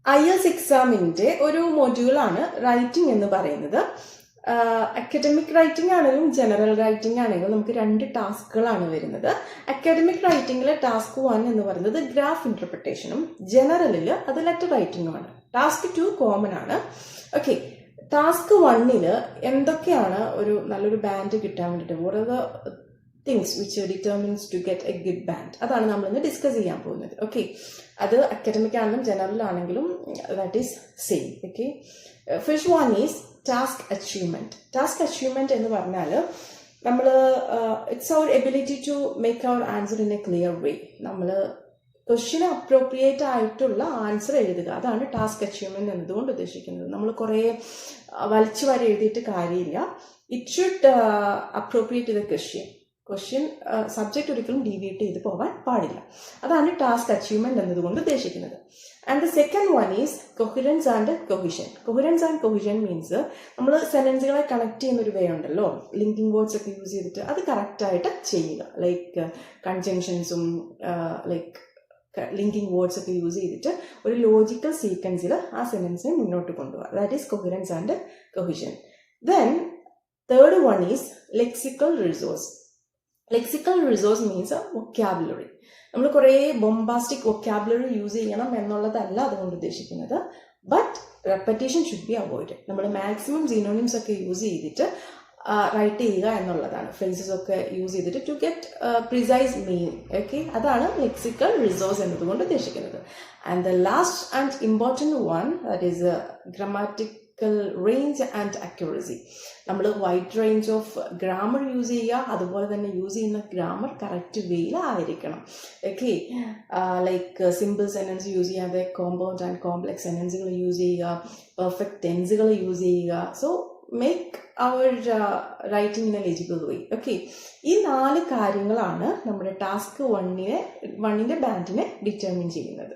IELTS എക്സാമിന്റെ ഒരു മൊഡ്യൂളാണ് writing എന്ന് പറയുന്നത്. അക്കാഡമിക് റൈറ്റിംഗ് ആണെങ്കിലും ജനറൽ റൈറ്റിംഗ് ആണെങ്കിലും നമുക്ക് 2 ടാസ്കുകളാണ് വരുന്നത്. അക്കാഡമിക് റൈറ്റിംഗിലെ ടാസ്ക് 1 എന്ന് പറയുന്നത് ഗ്രാഫ് ഇന്റർപ്രിട്ടേഷനും ജനറലിൽ അത് ലെറ്റർ റൈറ്റിംഗുമാണ്. ടാസ്ക് 2 കോമൺ ആണ്. ഓക്കെ, ടാസ്ക് 1 എന്തൊക്കെയാണ് ഒരു നല്ലൊരു ബാൻഡ് കിട്ടാൻ വേണ്ടിയിട്ട്, what are the things which determines to get a good band, അതാണ് നമ്മൾ ഇന്ന് ഡിസ്കസ് ചെയ്യാൻ പോകുന്നത്. ഓക്കെ, അത് അക്കാഡമിക് ആണെങ്കിലും ജനറൽ ആണെങ്കിലും that is same. Okay, first one is task achievement. Task achievement എന്ന് പറഞ്ഞാൽ നമ്മൾ it's our ability to make our answer in a clear way. നമ്മൾ ക്വസ്റ്റ്യന് അപ്രോപ്രിയേറ്റ് ആയിട്ടുള്ള ആൻസർ എഴുതുക, അതാണ് ടാസ്ക് അച്ചീവ്മെന്റ് എന്നതുകൊണ്ട് ഉദ്ദേശിക്കുന്നത്. നമ്മൾ കുറേ വലിച്ചു വരെ എഴുതിയിട്ട് കാര്യമില്ല. It should appropriate the question subject ഒരിക്കലും ഡീവിയേറ്റ് ചെയ്ത് പോകാൻ പാടില്ല. അതാണ് ടാസ്ക് അച്ചീവ്മെന്റ് എന്നതുകൊണ്ട് ഉദ്ദേശിക്കുന്നത്. And the second one is coherence and cohesion. Coherence and cohesion means നമ്മൾ സെന്റൻസുകളെ കണക്ട് ചെയ്യുന്ന ഒരു വേ ഉണ്ടല്ലോ, ലിങ്കിങ് വേർഡ്സ് ഒക്കെ യൂസ് ചെയ്തിട്ട് അത് കറക്റ്റായിട്ട് ചെയ്യുക. ലൈക്ക് കൺജങ്ഷൻസും ലൈക്ക് ലിങ്കിങ് വേർഡ്സ് ഒക്കെ യൂസ് ചെയ്തിട്ട് ഒരു ലോജിക്കൽ സീക്വൻസിൽ ആ സെന്റൻസിനെ മുന്നോട്ട് കൊണ്ടുപോകുക. That is coherence and cohesion. Then third one is lexical resource. Lexical resource means vocabulary. നമ്മൾ കുറേ ബൊംബാസ്റ്റിക് വൊക്കാബുലറി യൂസ് ചെയ്യണം എന്നുള്ളതല്ല അതുകൊണ്ട് ഉദ്ദേശിക്കുന്നത്. But repetition should be avoid. നമ്മൾ മാക്സിമം സിനോണിംസ് ഒക്കെ യൂസ് ചെയ്തിട്ട് റൈറ്റ് ചെയ്യുക എന്നുള്ളതാണ്. ഫ്രേസസ് ഒക്കെ യൂസ് ചെയ്തിട്ട് to get precise meaning. Okay, അതാണ് ലെക്സിക്കൽ റിസോഴ്സ് എന്നതുകൊണ്ട് ഉദ്ദേശിക്കുന്നത്. And the last and important one that is grammatic range and accuracy. നമ്മൾ wide range of grammar use ചെയ്യുക, അതുപോലെ തന്നെ യൂസ് ചെയ്യുന്ന ഗ്രാമർ കറക്റ്റ് വേയിൽ ആയിരിക്കണം. Okay, like simple sentence use ചെയ്യാതെ കോമ്പൗണ്ട് ആൻഡ് കോംപ്ലെക്സ് സെന്റൻസുകൾ യൂസ് ചെയ്യുക, പെർഫെക്റ്റ് ടെൻസുകൾ യൂസ് ചെയ്യുക. So make our writing in a legible way. Okay, ഈ 4 കാര്യങ്ങളാണ് നമ്മുടെ ടാസ്ക് 1ന്റെ ബാൻഡിനെ ഡിറ്റർമിൻ ചെയ്യുന്നത്.